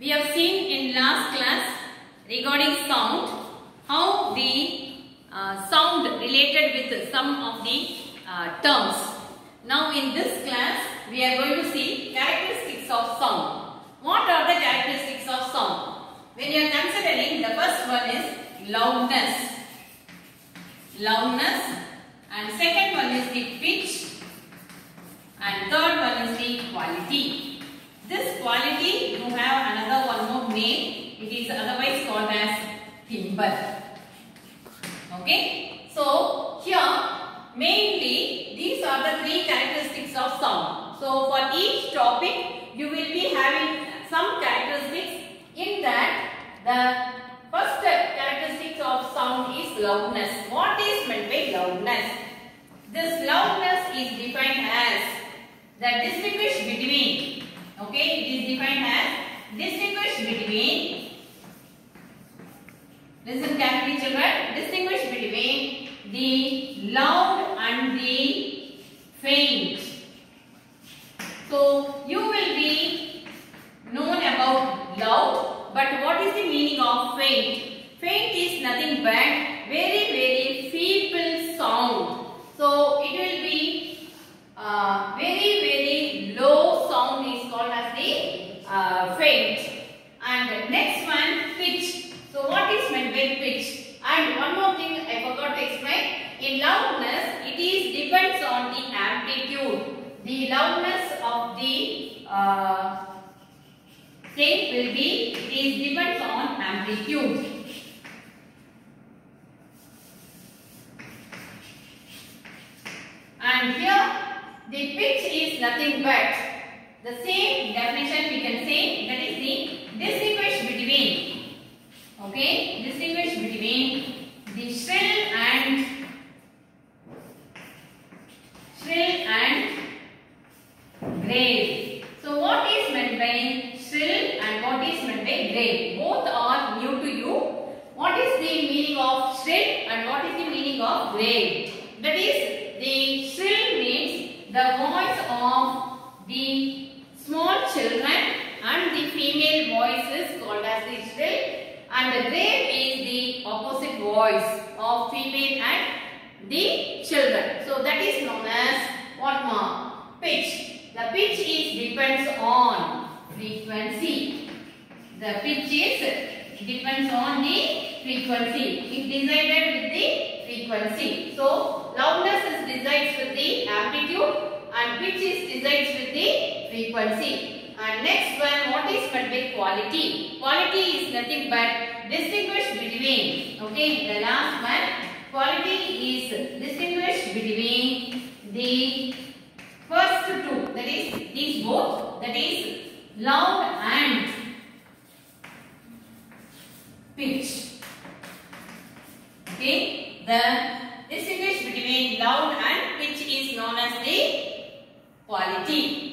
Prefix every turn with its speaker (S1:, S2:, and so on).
S1: We have seen in last class regarding sound, how the sound related with some of the terms. Now in this class, we are going to see characteristics of sound. What are the characteristics of sound? When you are considering, the first one is loudness. Loudness. And second one is the pitch. And third one is the quality. This quality, you have another one more name. It is otherwise called as timbre. Okay. So here mainly these are the three characteristics of sound. So for each topic you will be having some characteristics. In that, the first characteristics of sound is loudness. What is meant by loudness? This loudness is defined as the distinguish between. Okay, it is defined as distinguish between. Listen carefully, children. Distinguish between the loud and the faint. So you will be known about loud, but what is the meaning of faint? Faint is nothing but very feeble sound. So it will be very low sound is called as the faint. And next one, pitch. So what is meant by pitch? And one more thing I forgot to explain. In loudness, it is depends on the amplitude. The loudness of the thing will be, it is depends on amplitude. And here the pitch is nothing but the same definition we can say, that is the distinguish between. Okay, distinguish between the shrill and grave. So what is meant by shrill and what is meant by grave? Both are new to you. What is the meaning of shrill and what is the meaning of grave? That is, the shrill means the voice of the small children and the female voice is called as the shrill, and the grave is the opposite voice of female and the children. So that is known as what more? Pitch. The pitch is depends on frequency. The pitch is depends on the frequency. It decided with the frequency. So loudness is decides with the amplitude and pitch is decides with the frequency. And next one, what is meant by quality? Quality is nothing but distinguish between. Okay, the last one, quality is distinguish between the first two, that is these both, that is loud and pitch. Okay, the distinguish between loud and pitch is known as the quality.